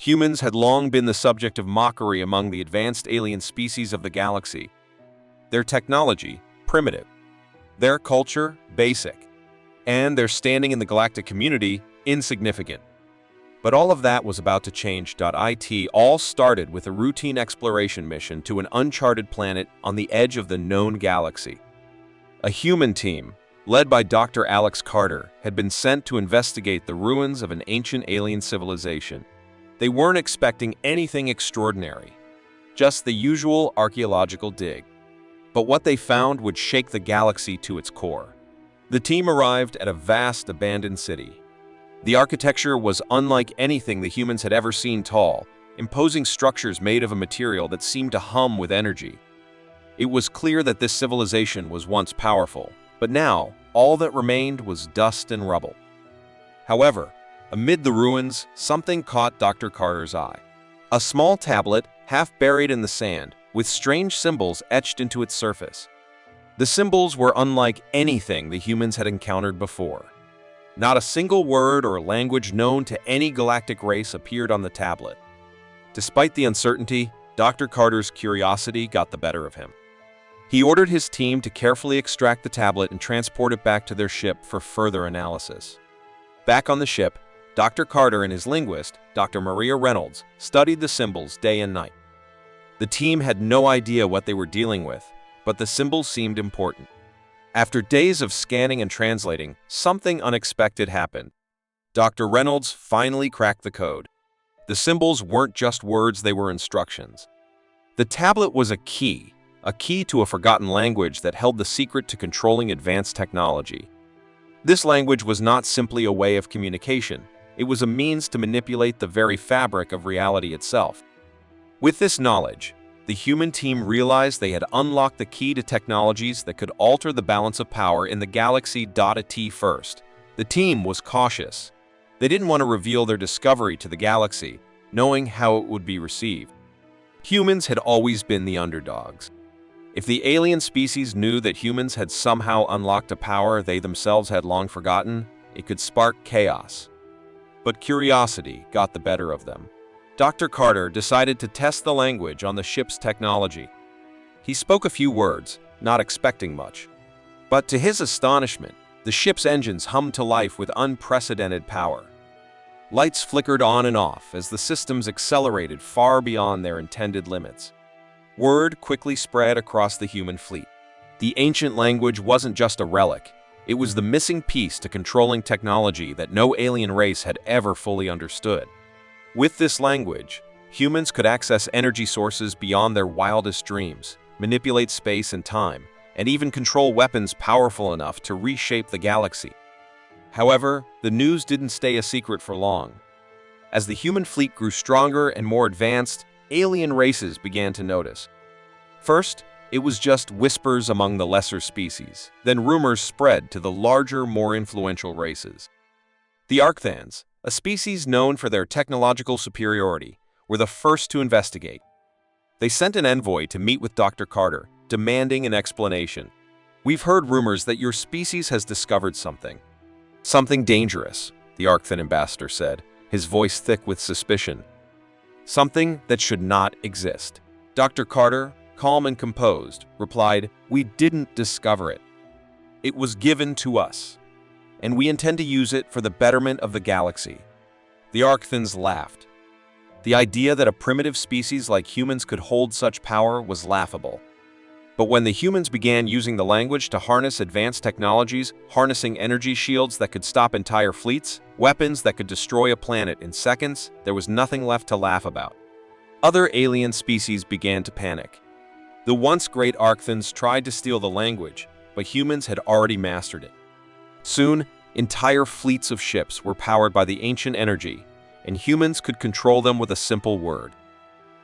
Humans had long been the subject of mockery among the advanced alien species of the galaxy. Their technology, primitive. Their culture, basic. And their standing in the galactic community, insignificant. But all of that was about to change. It all started with a routine exploration mission to an uncharted planet on the edge of the known galaxy. A human team, led by Dr. Alex Carter, had been sent to investigate the ruins of an ancient alien civilization. They weren't expecting anything extraordinary, just the usual archaeological dig. But what they found would shake the galaxy to its core. The team arrived at a vast abandoned city. The architecture was unlike anything the humans had ever seen. Tall, imposing structures made of a material that seemed to hum with energy. It was clear that this civilization was once powerful, but now all that remained was dust and rubble. However, amid the ruins, something caught Dr. Carter's eye. A small tablet, half buried in the sand, with strange symbols etched into its surface. The symbols were unlike anything the humans had encountered before. Not a single word or language known to any galactic race appeared on the tablet. Despite the uncertainty, Dr. Carter's curiosity got the better of him. He ordered his team to carefully extract the tablet and transport it back to their ship for further analysis. Back on the ship, Dr. Carter and his linguist, Dr. Maria Reynolds, studied the symbols day and night. The team had no idea what they were dealing with, but the symbols seemed important. After days of scanning and translating, something unexpected happened. Dr. Reynolds finally cracked the code. The symbols weren't just words, they were instructions. The tablet was a key to a forgotten language that held the secret to controlling advanced technology. This language was not simply a way of communication, it was a means to manipulate the very fabric of reality itself. With this knowledge, the human team realized they had unlocked the key to technologies that could alter the balance of power in the galaxy. At first, the team was cautious. They didn't want to reveal their discovery to the galaxy, knowing how it would be received. Humans had always been the underdogs. If the alien species knew that humans had somehow unlocked a power they themselves had long forgotten, it could spark chaos. But curiosity got the better of them. Dr. Carter decided to test the language on the ship's technology. He spoke a few words, not expecting much. But to his astonishment, the ship's engines hummed to life with unprecedented power. Lights flickered on and off as the systems accelerated far beyond their intended limits. Word quickly spread across the human fleet. The ancient language wasn't just a relic. It was the missing piece to controlling technology that no alien race had ever fully understood. With this language, humans could access energy sources beyond their wildest dreams, manipulate space and time, and even control weapons powerful enough to reshape the galaxy. However, the news didn't stay a secret for long. As the human fleet grew stronger and more advanced, alien races began to notice. First, it was just whispers among the lesser species. Then rumors spread to the larger, more influential races. The Arcthans, a species known for their technological superiority, were the first to investigate. They sent an envoy to meet with Dr. Carter, demanding an explanation. "We've heard rumors that your species has discovered something. Something dangerous," the Arcthan ambassador said, his voice thick with suspicion. "Something that should not exist." Dr. Carter, calm and composed, replied, "We didn't discover it. It was given to us, and we intend to use it for the betterment of the galaxy." The Arcthans laughed. The idea that a primitive species like humans could hold such power was laughable. But when the humans began using the language to harness advanced technologies, harnessing energy shields that could stop entire fleets, weapons that could destroy a planet in seconds, there was nothing left to laugh about. Other alien species began to panic. The once great Arcthans tried to steal the language, but humans had already mastered it. Soon, entire fleets of ships were powered by the ancient energy, and humans could control them with a simple word.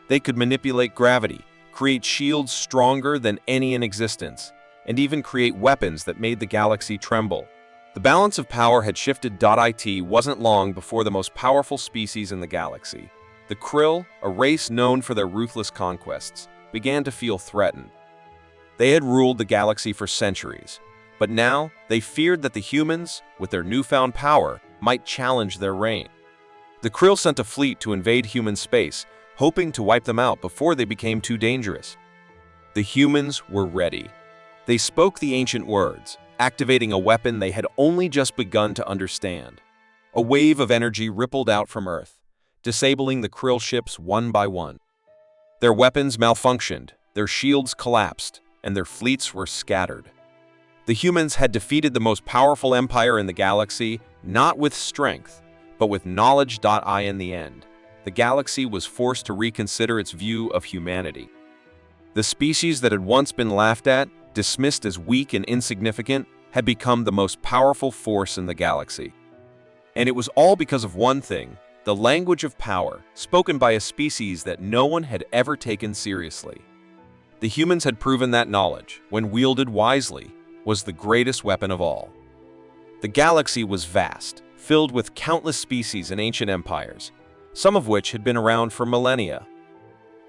They could manipulate gravity, create shields stronger than any in existence, and even create weapons that made the galaxy tremble. The balance of power had shifted. It wasn't long before the most powerful species in the galaxy, the Krill, a race known for their ruthless conquests, began to feel threatened. They had ruled the galaxy for centuries, but now they feared that the humans, with their newfound power, might challenge their reign. The Krill sent a fleet to invade human space, hoping to wipe them out before they became too dangerous. The humans were ready. They spoke the ancient words, activating a weapon they had only just begun to understand. A wave of energy rippled out from Earth, disabling the Krill ships one by one. Their weapons malfunctioned, their shields collapsed, and their fleets were scattered. The humans had defeated the most powerful empire in the galaxy, not with strength, but with knowledge. In the end, the galaxy was forced to reconsider its view of humanity. The species that had once been laughed at, dismissed as weak and insignificant, had become the most powerful force in the galaxy. And it was all because of one thing: the language of power, spoken by a species that no one had ever taken seriously. The humans had proven that knowledge, when wielded wisely, was the greatest weapon of all. The galaxy was vast, filled with countless species and ancient empires, some of which had been around for millennia.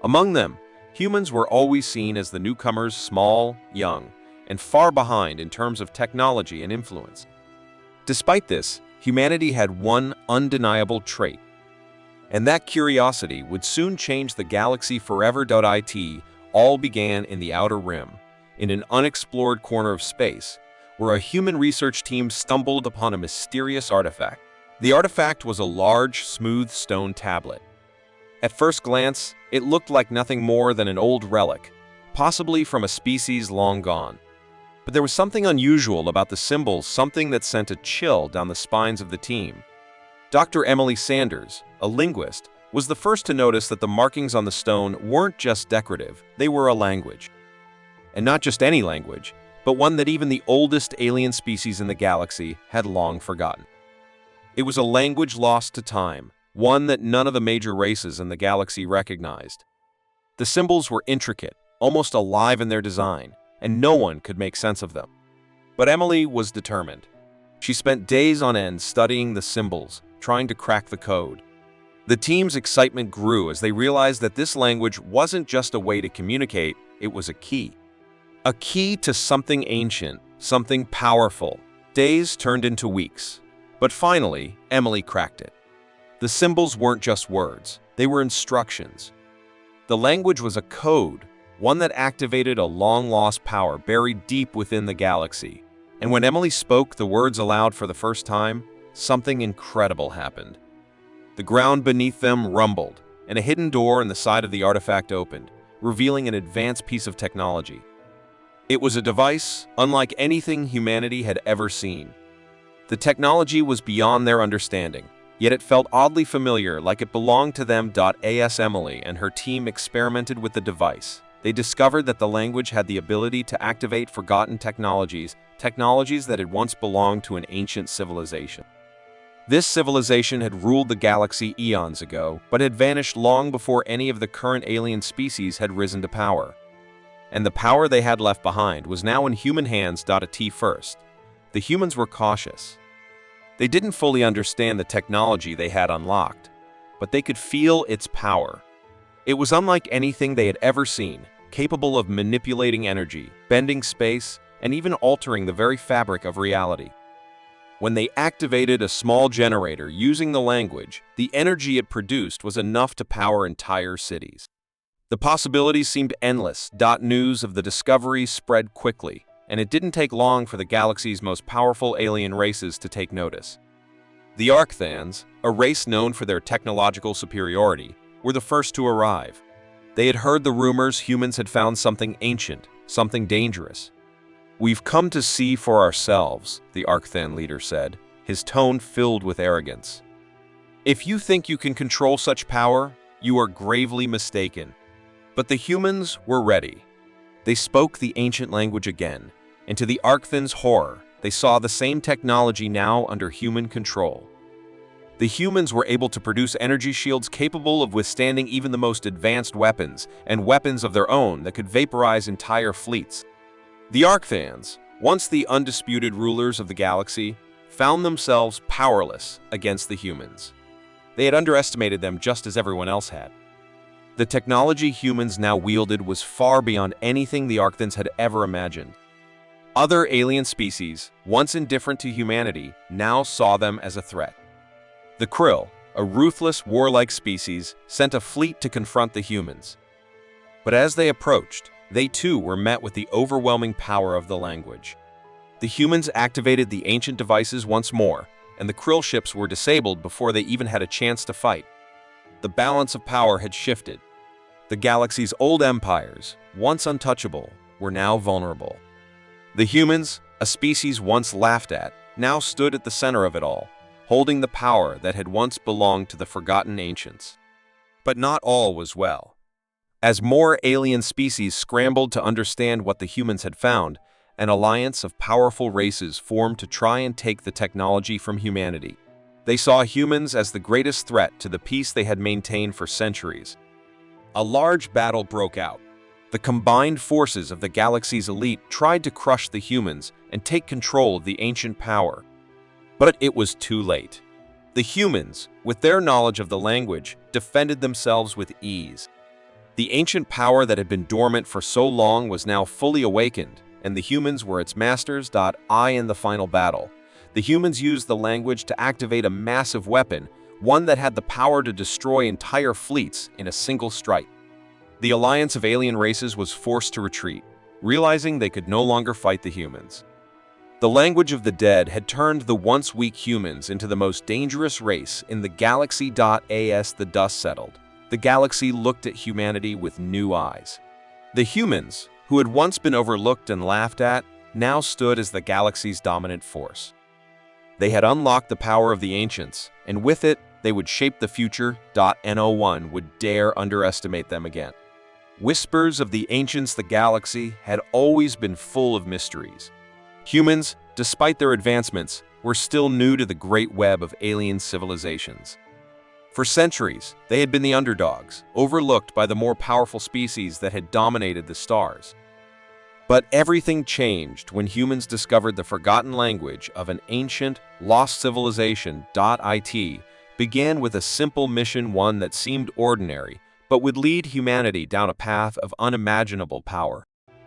Among them, humans were always seen as the newcomers, small, young, and far behind in terms of technology and influence. Despite this, humanity had one undeniable trait, and that curiosity would soon change the galaxy forever. It all began in the Outer Rim, in an unexplored corner of space, where a human research team stumbled upon a mysterious artifact. The artifact was a large, smooth stone tablet. At first glance, it looked like nothing more than an old relic, possibly from a species long gone. But there was something unusual about the symbols, something that sent a chill down the spines of the team. Dr. Emily Sanders, a linguist, was the first to notice that the markings on the stone weren't just decorative, they were a language. And not just any language, but one that even the oldest alien species in the galaxy had long forgotten. It was a language lost to time, one that none of the major races in the galaxy recognized. The symbols were intricate, almost alive in their design, and no one could make sense of them. But Emily was determined. She spent days on end studying the symbols, trying to crack the code. The team's excitement grew as they realized that this language wasn't just a way to communicate, it was a key. A key to something ancient, something powerful. Days turned into weeks, but finally, Emily cracked it. The symbols weren't just words, they were instructions. The language was a code, one that activated a long-lost power buried deep within the galaxy. And when Emily spoke the words aloud for the first time, something incredible happened. The ground beneath them rumbled, and a hidden door in the side of the artifact opened, revealing an advanced piece of technology. It was a device unlike anything humanity had ever seen. The technology was beyond their understanding, yet it felt oddly familiar, like it belonged to them. As Emily and her team experimented with the device, they discovered that the language had the ability to activate forgotten technologies that had once belonged to an ancient civilization. This civilization had ruled the galaxy eons ago, but had vanished long before any of the current alien species had risen to power. And the power they had left behind was now in human hands. At first, the humans were cautious. They didn't fully understand the technology they had unlocked, but they could feel its power. It was unlike anything they had ever seen, capable of manipulating energy, bending space, and even altering the very fabric of reality. When they activated a small generator using the language, the energy it produced was enough to power entire cities. The possibilities seemed endless. News of the discovery spread quickly, and it didn't take long for the galaxy's most powerful alien races to take notice. The Arcthans, a race known for their technological superiority, were the first to arrive. They had heard the rumors humans had found something ancient, something dangerous. "We've come to see for ourselves," the Arcthan leader said, his tone filled with arrogance. "If you think you can control such power, you are gravely mistaken." But the humans were ready. They spoke the ancient language again, and to the Arcthans' horror, they saw the same technology now under human control. The humans were able to produce energy shields capable of withstanding even the most advanced weapons, and weapons of their own that could vaporize entire fleets. The Arcthans, once the undisputed rulers of the galaxy, found themselves powerless against the humans. They had underestimated them just as everyone else had. The technology humans now wielded was far beyond anything the Arcthans had ever imagined. Other alien species, once indifferent to humanity, now saw them as a threat. The Krill, a ruthless, warlike species, sent a fleet to confront the humans. But as they approached, they too were met with the overwhelming power of the language. The humans activated the ancient devices once more, and the krill ships were disabled before they even had a chance to fight. The balance of power had shifted. The galaxy's old empires, once untouchable, were now vulnerable. The humans, a species once laughed at, now stood at the center of it all, holding the power that had once belonged to the forgotten ancients. But not all was well. As more alien species scrambled to understand what the humans had found, an alliance of powerful races formed to try and take the technology from humanity. They saw humans as the greatest threat to the peace they had maintained for centuries. A large battle broke out. The combined forces of the galaxy's elite tried to crush the humans and take control of the ancient power. But it was too late. The humans, with their knowledge of the language, defended themselves with ease. The ancient power that had been dormant for so long was now fully awakened, and the humans were its masters. In the final battle, the humans used the language to activate a massive weapon, one that had the power to destroy entire fleets in a single strike. The alliance of alien races was forced to retreat, realizing they could no longer fight the humans. The language of the dead had turned the once weak humans into the most dangerous race in the galaxy. As the dust settled, the galaxy looked at humanity with new eyes. The humans, who had once been overlooked and laughed at, now stood as the galaxy's dominant force. They had unlocked the power of the ancients, and with it, they would shape the future. No one would dare underestimate them again. Whispers of the ancients, the galaxy had always been full of mysteries. Humans, despite their advancements, were still new to the great web of alien civilizations. For centuries, they had been the underdogs, overlooked by the more powerful species that had dominated the stars. But everything changed when humans discovered the forgotten language of an ancient, lost civilization. It began with a simple mission, one that seemed ordinary, but would lead humanity down a path of unimaginable power.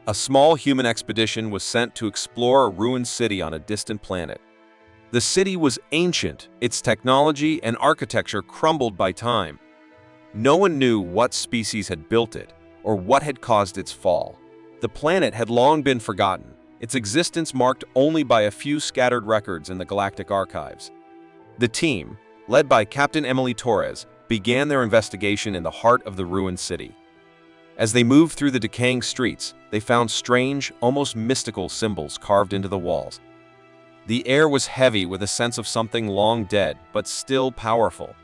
A small human expedition was sent to explore a ruined city on a distant planet. The city was ancient, its technology and architecture crumbled by time. No one knew what species had built it or what had caused its fall. The planet had long been forgotten, its existence marked only by a few scattered records in the galactic archives. The team, led by Captain Emily Torres, began their investigation in the heart of the ruined city. As they moved through the decaying streets, they found strange, almost mystical symbols carved into the walls. The air was heavy with a sense of something long dead, but still powerful.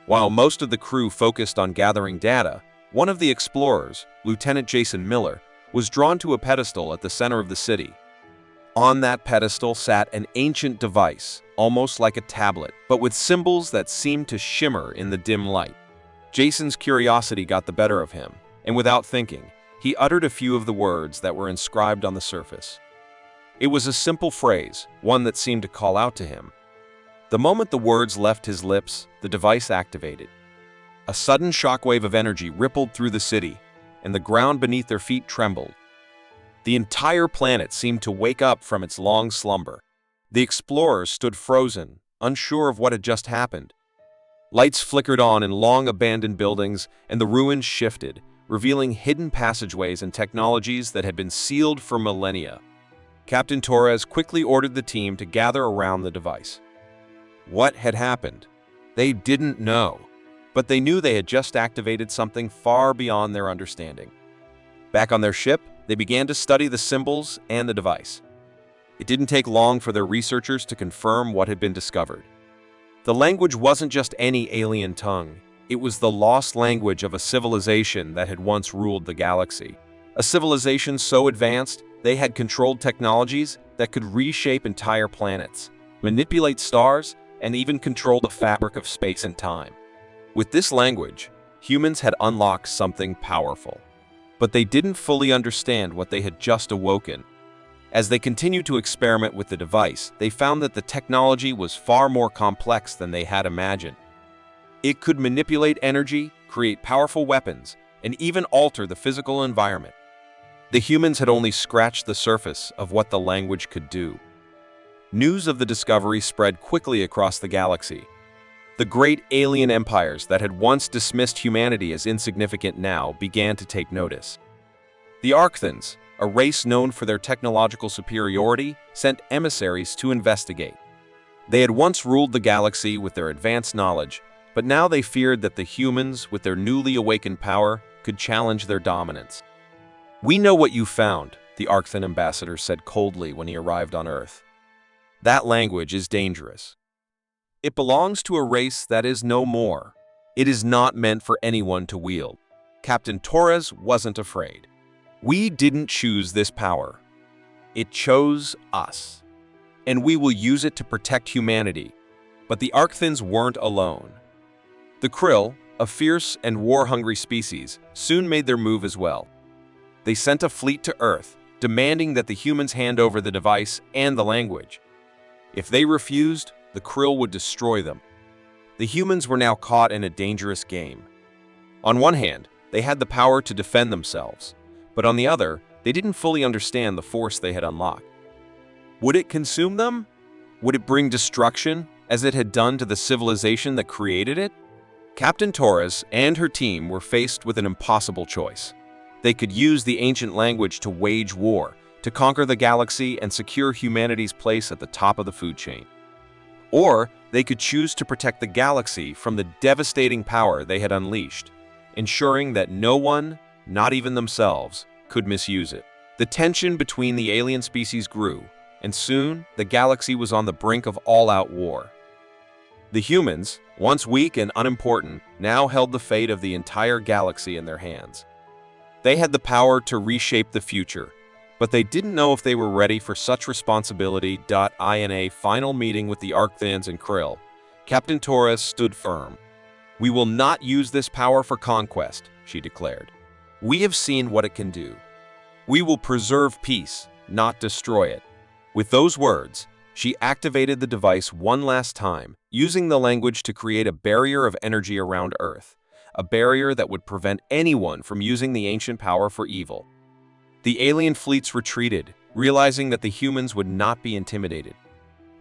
While most of the crew focused on gathering data, one of the explorers, Lieutenant Jason Miller, was drawn to a pedestal at the center of the city. On that pedestal sat an ancient device, almost like a tablet, but with symbols that seemed to shimmer in the dim light. Jason's curiosity got the better of him, and without thinking, he uttered a few of the words that were inscribed on the surface. It was a simple phrase, one that seemed to call out to him. The moment the words left his lips, the device activated. A sudden shockwave of energy rippled through the city, and the ground beneath their feet trembled. The entire planet seemed to wake up from its long slumber. The explorers stood frozen, unsure of what had just happened. Lights flickered on in long abandoned buildings, and the ruins shifted, revealing hidden passageways and technologies that had been sealed for millennia. Captain Torres quickly ordered the team to gather around the device. What had happened? They didn't know, but they knew they had just activated something far beyond their understanding. Back on their ship, they began to study the symbols and the device. It didn't take long for their researchers to confirm what had been discovered. The language wasn't just any alien tongue. It was the lost language of a civilization that had once ruled the galaxy. A civilization so advanced, they had controlled technologies that could reshape entire planets, manipulate stars, and even control the fabric of space and time. With this language, humans had unlocked something powerful. But they didn't fully understand what they had just awoken. As they continued to experiment with the device, they found that the technology was far more complex than they had imagined. It could manipulate energy, create powerful weapons, and even alter the physical environment. The humans had only scratched the surface of what the language could do. News of the discovery spread quickly across the galaxy. The great alien empires that had once dismissed humanity as insignificant now began to take notice. The Arcthans, a race known for their technological superiority, sent emissaries to investigate. They had once ruled the galaxy with their advanced knowledge, but now they feared that the humans, with their newly awakened power, could challenge their dominance. "We know what you found," the Arcthan ambassador said coldly when he arrived on Earth. "That language is dangerous. It belongs to a race that is no more. It is not meant for anyone to wield." Captain Torres wasn't afraid. "We didn't choose this power. It chose us. And we will use it to protect humanity." But the Arcthans weren't alone. The Krill, a fierce and war-hungry species, soon made their move as well. They sent a fleet to Earth, demanding that the humans hand over the device and the language. If they refused, the Krill would destroy them. The humans were now caught in a dangerous game. On one hand, they had the power to defend themselves, but on the other, they didn't fully understand the force they had unlocked. Would it consume them? Would it bring destruction, as it had done to the civilization that created it? Captain Torres and her team were faced with an impossible choice. They could use the ancient language to wage war, to conquer the galaxy and secure humanity's place at the top of the food chain. Or they could choose to protect the galaxy from the devastating power they had unleashed, ensuring that no one, not even themselves, could misuse it. The tension between the alien species grew, and soon the galaxy was on the brink of all-out war. The humans, once weak and unimportant, now held the fate of the entire galaxy in their hands. They had the power to reshape the future, but they didn't know if they were ready for such responsibility. In a final meeting with the Arcthans and Krill, Captain Torres stood firm. "We will not use this power for conquest," she declared. "We have seen what it can do. We will preserve peace, not destroy it." With those words, she activated the device one last time, using the language to create a barrier of energy around Earth, a barrier that would prevent anyone from using the ancient power for evil. The alien fleets retreated, realizing that the humans would not be intimidated.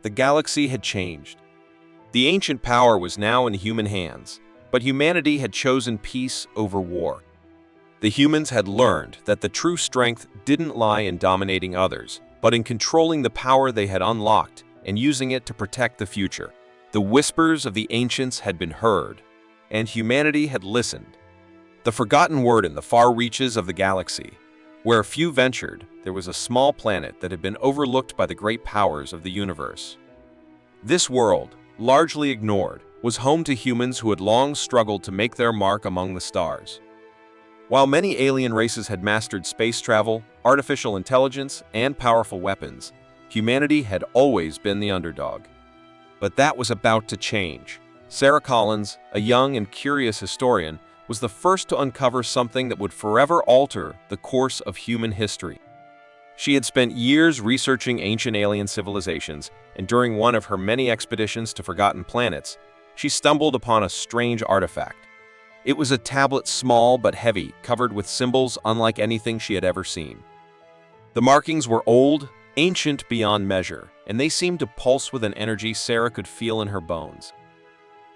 The galaxy had changed. The ancient power was now in human hands, but humanity had chosen peace over war. The humans had learned that the true strength didn't lie in dominating others, but in controlling the power they had unlocked and using it to protect the future. The whispers of the ancients had been heard, and humanity had listened. The forgotten word in the far reaches of the galaxy, where few ventured, there was a small planet that had been overlooked by the great powers of the universe. This world, largely ignored, was home to humans who had long struggled to make their mark among the stars. While many alien races had mastered space travel, artificial intelligence, and powerful weapons, humanity had always been the underdog. But that was about to change. Sarah Collins, a young and curious historian, was the first to uncover something that would forever alter the course of human history. She had spent years researching ancient alien civilizations, and during one of her many expeditions to forgotten planets, she stumbled upon a strange artifact. It was a tablet small but heavy, covered with symbols unlike anything she had ever seen. The markings were old, ancient beyond measure, and they seemed to pulse with an energy Sarah could feel in her bones.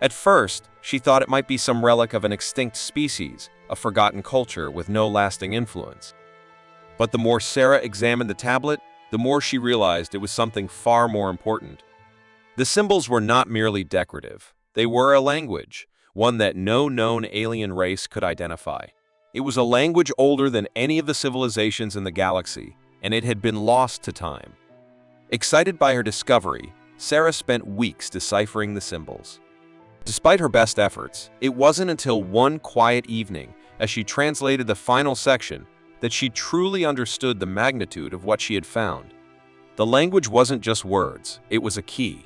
At first, she thought it might be some relic of an extinct species, a forgotten culture with no lasting influence. But the more Sarah examined the tablet, the more she realized it was something far more important. The symbols were not merely decorative. They were a language, one that no known alien race could identify. It was a language older than any of the civilizations in the galaxy, and it had been lost to time. Excited by her discovery, Sarah spent weeks deciphering the symbols. Despite her best efforts, it wasn't until one quiet evening, as she translated the final section, that she truly understood the magnitude of what she had found. The language wasn't just words, it was a key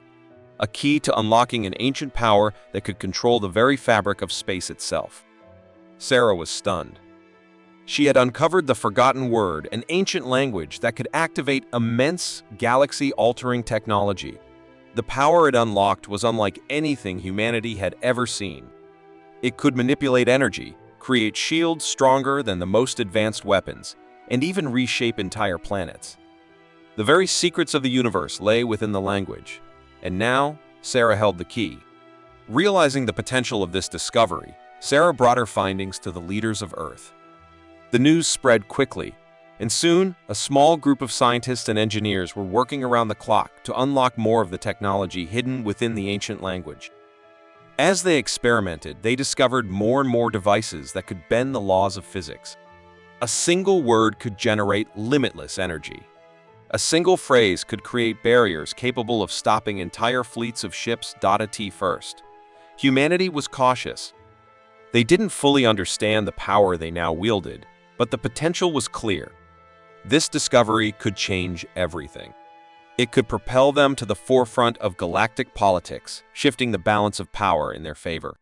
to unlocking an ancient power that could control the very fabric of space itself. Sarah was stunned. She had uncovered the forgotten word, an ancient language that could activate immense, galaxy-altering technology. The power it unlocked was unlike anything humanity had ever seen. It could manipulate energy, create shields stronger than the most advanced weapons, and even reshape entire planets. The very secrets of the universe lay within the language, and now Sarah held the key. Realizing the potential of this discovery, Sarah brought her findings to the leaders of Earth. The news spread quickly, and soon a small group of scientists and engineers were working around the clock to unlock more of the technology hidden within the ancient language. As they experimented, they discovered more and more devices that could bend the laws of physics. A single word could generate limitless energy. A single phrase could create barriers capable of stopping entire fleets of ships. At first, humanity was cautious. They didn't fully understand the power they now wielded, but the potential was clear. This discovery could change everything. It could propel them to the forefront of galactic politics, shifting the balance of power in their favor.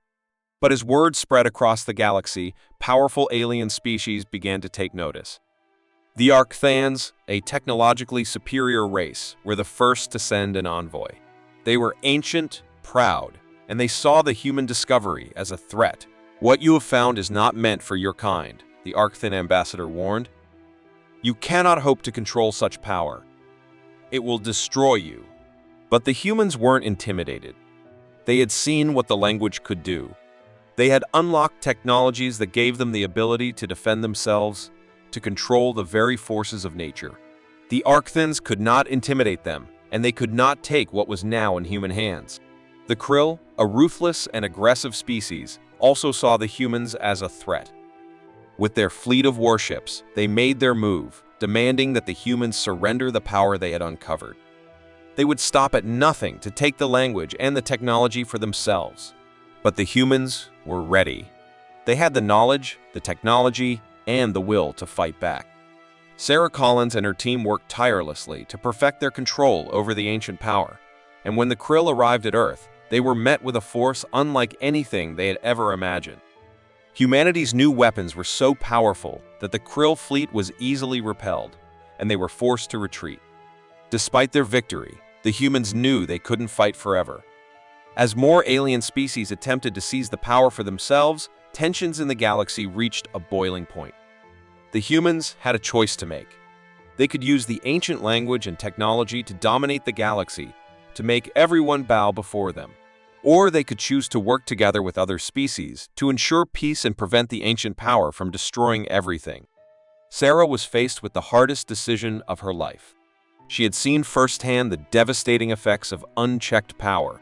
But as word spread across the galaxy, powerful alien species began to take notice. The Arcthans, a technologically superior race, were the first to send an envoy. They were ancient, proud, and they saw the human discovery as a threat. "What you have found is not meant for your kind," the Arcthan ambassador warned. "You cannot hope to control such power. It will destroy you." But the humans weren't intimidated. They had seen what the language could do. They had unlocked technologies that gave them the ability to defend themselves, to control the very forces of nature. The Arcthans could not intimidate them, and they could not take what was now in human hands. The Krill, a ruthless and aggressive species, also saw the humans as a threat. With their fleet of warships, they made their move, demanding that the humans surrender the power they had uncovered. They would stop at nothing to take the language and the technology for themselves. But the humans were ready. They had the knowledge, the technology, and the will to fight back. Sarah Collins and her team worked tirelessly to perfect their control over the ancient power, and when the Krill arrived at Earth, they were met with a force unlike anything they had ever imagined. Humanity's new weapons were so powerful that the Krill fleet was easily repelled, and they were forced to retreat. Despite their victory, the humans knew they couldn't fight forever. As more alien species attempted to seize the power for themselves, tensions in the galaxy reached a boiling point. The humans had a choice to make. They could use the ancient language and technology to dominate the galaxy, to make everyone bow before them. Or they could choose to work together with other species to ensure peace and prevent the ancient power from destroying everything. Sarah was faced with the hardest decision of her life. She had seen firsthand the devastating effects of unchecked power.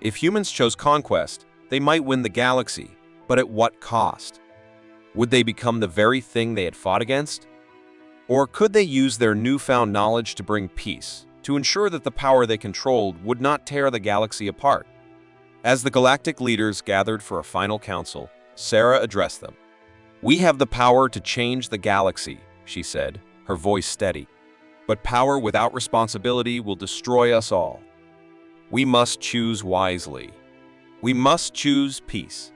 If humans chose conquest, they might win the galaxy, but at what cost? Would they become the very thing they had fought against? Or could they use their newfound knowledge to bring peace, to ensure that the power they controlled would not tear the galaxy apart? As the galactic leaders gathered for a final council, Sarah addressed them. "We have the power to change the galaxy," she said, her voice steady. "But power without responsibility will destroy us all. We must choose wisely. We must choose peace."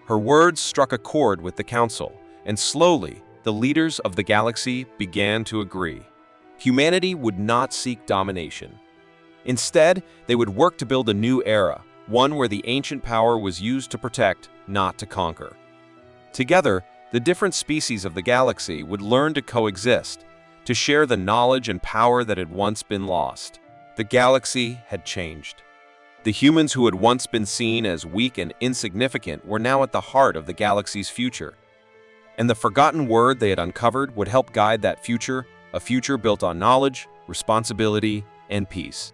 Her words struck a chord with the council, and slowly, the leaders of the galaxy began to agree. Humanity would not seek domination. Instead, they would work to build a new era, one where the ancient power was used to protect, not to conquer. Together, the different species of the galaxy would learn to coexist, to share the knowledge and power that had once been lost. The galaxy had changed. The humans who had once been seen as weak and insignificant were now at the heart of the galaxy's future. And the forgotten word they had uncovered would help guide that future, a future built on knowledge, responsibility, and peace.